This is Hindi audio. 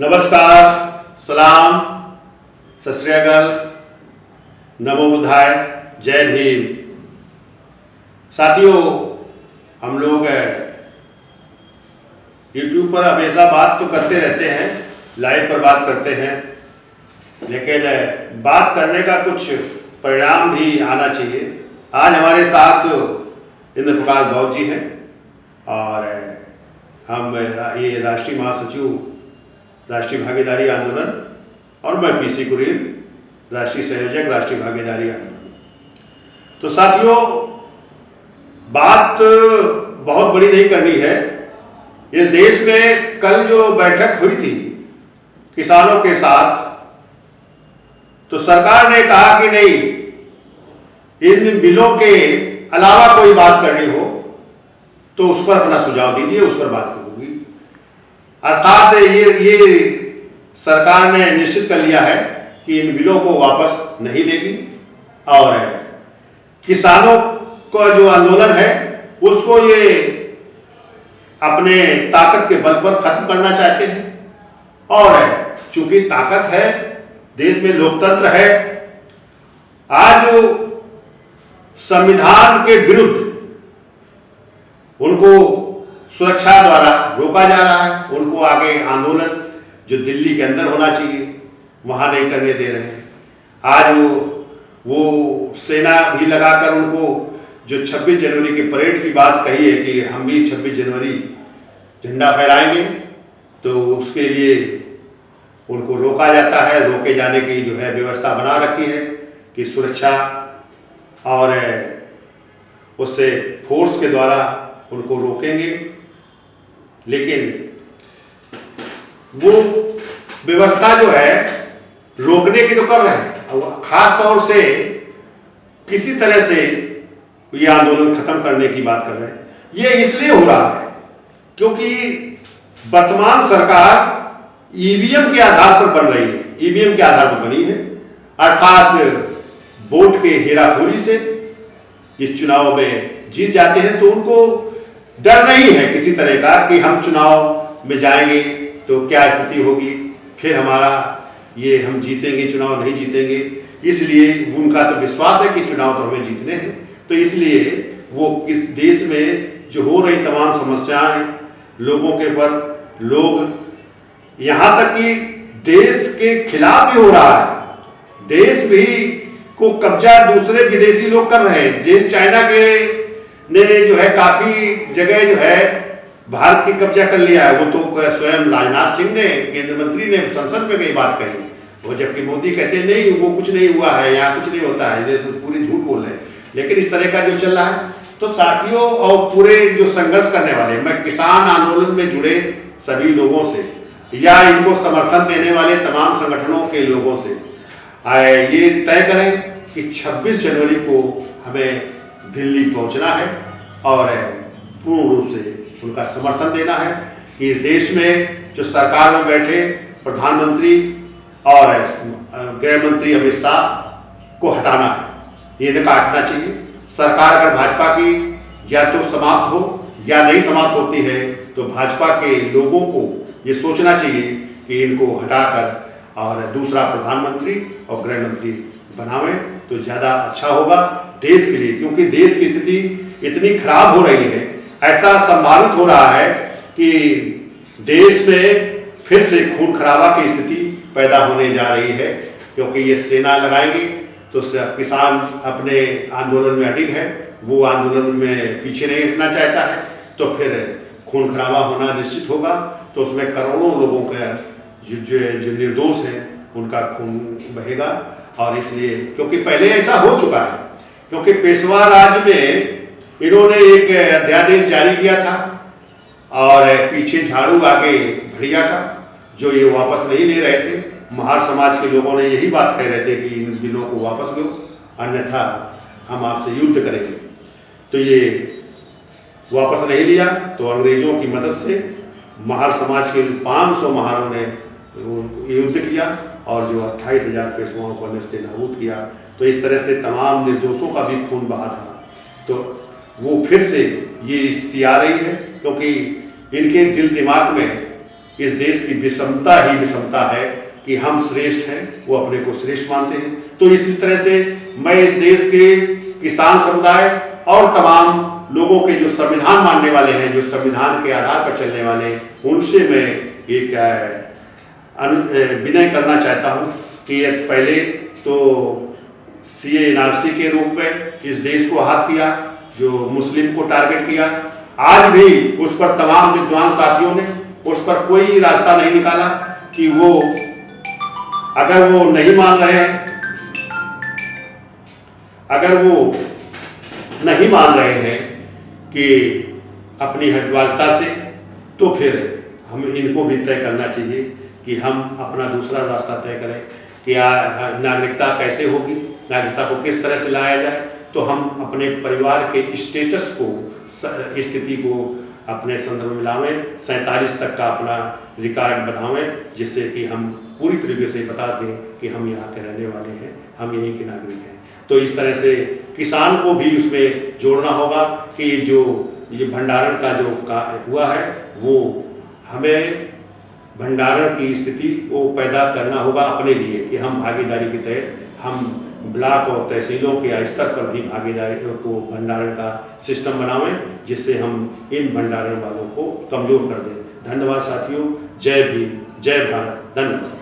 नमस्कार, सलाम, सत श्री अकाल, नमो बुद्धाय, जय भीम। साथियों, हम लोग YouTube पर हमेशा बात तो करते रहते हैं, लाइव पर बात करते हैं, लेकिन बात करने का कुछ परिणाम भी आना चाहिए। आज हमारे साथ इंद्र प्रकाश भाव जी हैं और हम ये राष्ट्रीय महासचिव राष्ट्रीय भागीदारी आंदोलन और मैं पीसी कुरेल, राष्ट्रीय संयोजक राष्ट्रीय भागीदारी आंदोलन। तो साथियों, बात बहुत बड़ी नहीं करनी है। इस देश में कल जो बैठक हुई थी किसानों के साथ, तो सरकार ने कहा कि नहीं, इन बिलों के अलावा कोई बात करनी हो तो उस पर अपना सुझाव दीजिए, उस पर बात होगी। अर्थात ये सरकार ने निश्चित कर लिया है कि इन बिलों को वापस नहीं लेगी और किसानों का जो आंदोलन है उसको ये अपने ताकत के बल पर खत्म करना चाहते हैं। और चूंकि ताकत है, देश में लोकतंत्र है, आज संविधान के विरुद्ध उनको सुरक्षा द्वारा रोका जा रहा है। उनको आगे आंदोलन जो दिल्ली के अंदर होना चाहिए वहां नहीं करने दे रहे हैं। आज वो सेना भी लगाकर उनको जो 26 जनवरी की परेड की बात कही है कि हम भी 26 जनवरी झंडा फहराएंगे, तो उसके लिए उनको रोका जाता है। रोके जाने की जो है व्यवस्था बना रखी है कि सुरक्षा और उससे फोर्स के द्वारा उनको रोकेंगे, लेकिन वो व्यवस्था जो है रोकने की तो कर रहे हैं, खास तौर से किसी तरह से ये आंदोलन खत्म करने की बात कर रहे हैं। ये इसलिए हो रहा है क्योंकि वर्तमान सरकार ईवीएम के आधार पर बन रही है, ईवीएम के आधार पर बनी है। अर्थात वोट के हेराफेरी से इस चुनाव में जीत जाते हैं, तो उनको डर नहीं है किसी तरह का कि हम चुनाव में जाएंगे तो क्या स्थिति होगी, फिर हमारा ये हम जीतेंगे, चुनाव नहीं जीतेंगे। इसलिए उनका तो विश्वास है कि चुनाव तो हमें जीतने हैं। तो इसलिए वो इस देश में जो हो रही तमाम समस्याएं लोगों के पर, लोग यहाँ तक कि देश के खिलाफ भी हो रहा है, देश भी को कब्जा दूसरे विदेशी लोग कर रहे हैं। जिस चाइना के ने जो है काफी जगह जो है भारत की कब्जा कर लिया है, वो तो स्वयं राजनाथ सिंह ने, केंद्र मंत्री ने संसद में कई बात कही, वो जबकि मोदी कहते नहीं वो कुछ नहीं हुआ है, यहाँ कुछ नहीं होता है, तो पूरी झूठ बोल रहे हैं। लेकिन इस तरह का जो चल रहा है, तो साथियों और पूरे जो संघर्ष करने वाले, मैं किसान आंदोलन में जुड़े सभी लोगों से या इनको समर्थन देने वाले तमाम संगठनों के लोगों से ये तय करें कि 26 जनवरी को हमें दिल्ली पहुंचना है और पूर्ण रूप से उनका समर्थन देना है कि इस देश में जो सरकार में बैठे प्रधानमंत्री और गृह मंत्री अमित शाह को हटाना है, ये इनका हटना चाहिए। सरकार अगर भाजपा की या तो समाप्त हो या नहीं समाप्त होती है, तो भाजपा के लोगों को ये सोचना चाहिए कि इनको हटाकर और दूसरा प्रधानमंत्री और गृह मंत्री बनावें तो ज़्यादा अच्छा होगा देश के लिए। क्योंकि देश की स्थिति इतनी खराब हो रही है, ऐसा संभावित हो रहा है कि देश में फिर से खून खराबा की स्थिति पैदा होने जा रही है। क्योंकि ये सेना लगाएंगे तो किसान अपने आंदोलन में अडिग है, वो आंदोलन में पीछे नहीं हटना चाहता है, तो फिर खून खराबा होना निश्चित होगा। तो उसमें करोड़ों लोगों का जो निर्दोष हैं उनका खून बहेगा। और इसलिए क्योंकि पहले ऐसा हो चुका है, क्योंकि पेशवा राज में इन्होंने एक अध्यादेश जारी किया था और पीछे झाड़ू आगे भड़िया था, जो ये वापस नहीं ले रहे थे। महार समाज के लोगों ने यही बात कह रहे थे कि इन बिलों को वापस लो, अन्यथा हम आपसे युद्ध करेंगे। तो ये वापस नहीं लिया, तो अंग्रेजों की मदद से महार समाज के 500 महारों ने युद्ध किया और जो 28,000 पेशवाओं को नस्ते नाबूद किया। तो इस तरह से तमाम निर्दोषों का भी खून बहा था। तो वो फिर से ये स्थिति आ रही है, क्योंकि इनके दिल दिमाग में इस देश की विषमता ही विषमता है कि हम श्रेष्ठ हैं, वो अपने को श्रेष्ठ मानते हैं। तो इसी तरह से मैं इस देश के किसान समुदाय और तमाम लोगों के जो संविधान मानने वाले हैं, जो संविधान के आधार पर चलने वाले हैं, उनसे मैं एक विनय करना चाहता हूँ कि पहले तो CA NRC के रूप में इस देश को हाथ किया, जो मुस्लिम को टारगेट किया, आज भी उस पर तमाम विद्वान साथियों ने उस पर कोई रास्ता नहीं निकाला कि वो अगर वो नहीं मान रहे हैं, अगर वो नहीं मान रहे हैं कि अपनी हटवालता से, तो फिर हम इनको भी तय करना चाहिए कि हम अपना दूसरा रास्ता तय करें कि नागरिकता कैसे होगी, नागरिकता को किस तरह से लाया जाए। तो हम अपने परिवार के स्टेटस को, स्थिति को अपने संदर्भ में लावें, 47 तक का अपना रिकॉर्ड बनावें, जिससे कि हम पूरी तरीके से बता दें कि हम यहाँ के रहने वाले हैं, हम यहीं के नागरिक हैं। तो इस तरह से किसान को भी उसमें जोड़ना होगा कि जो ये भंडारण का जो हुआ है, वो हमें भंडारण की स्थिति को पैदा करना होगा अपने लिए कि हम भागीदारी के तहत हम ब्लॉक और तहसीलों के स्तर पर भी भागीदारी को भंडारण का सिस्टम बनावें, जिससे हम इन भंडारण वालों को कमज़ोर कर दें। धन्यवाद साथियों। जय भीम, जय भारत, धन्यवाद।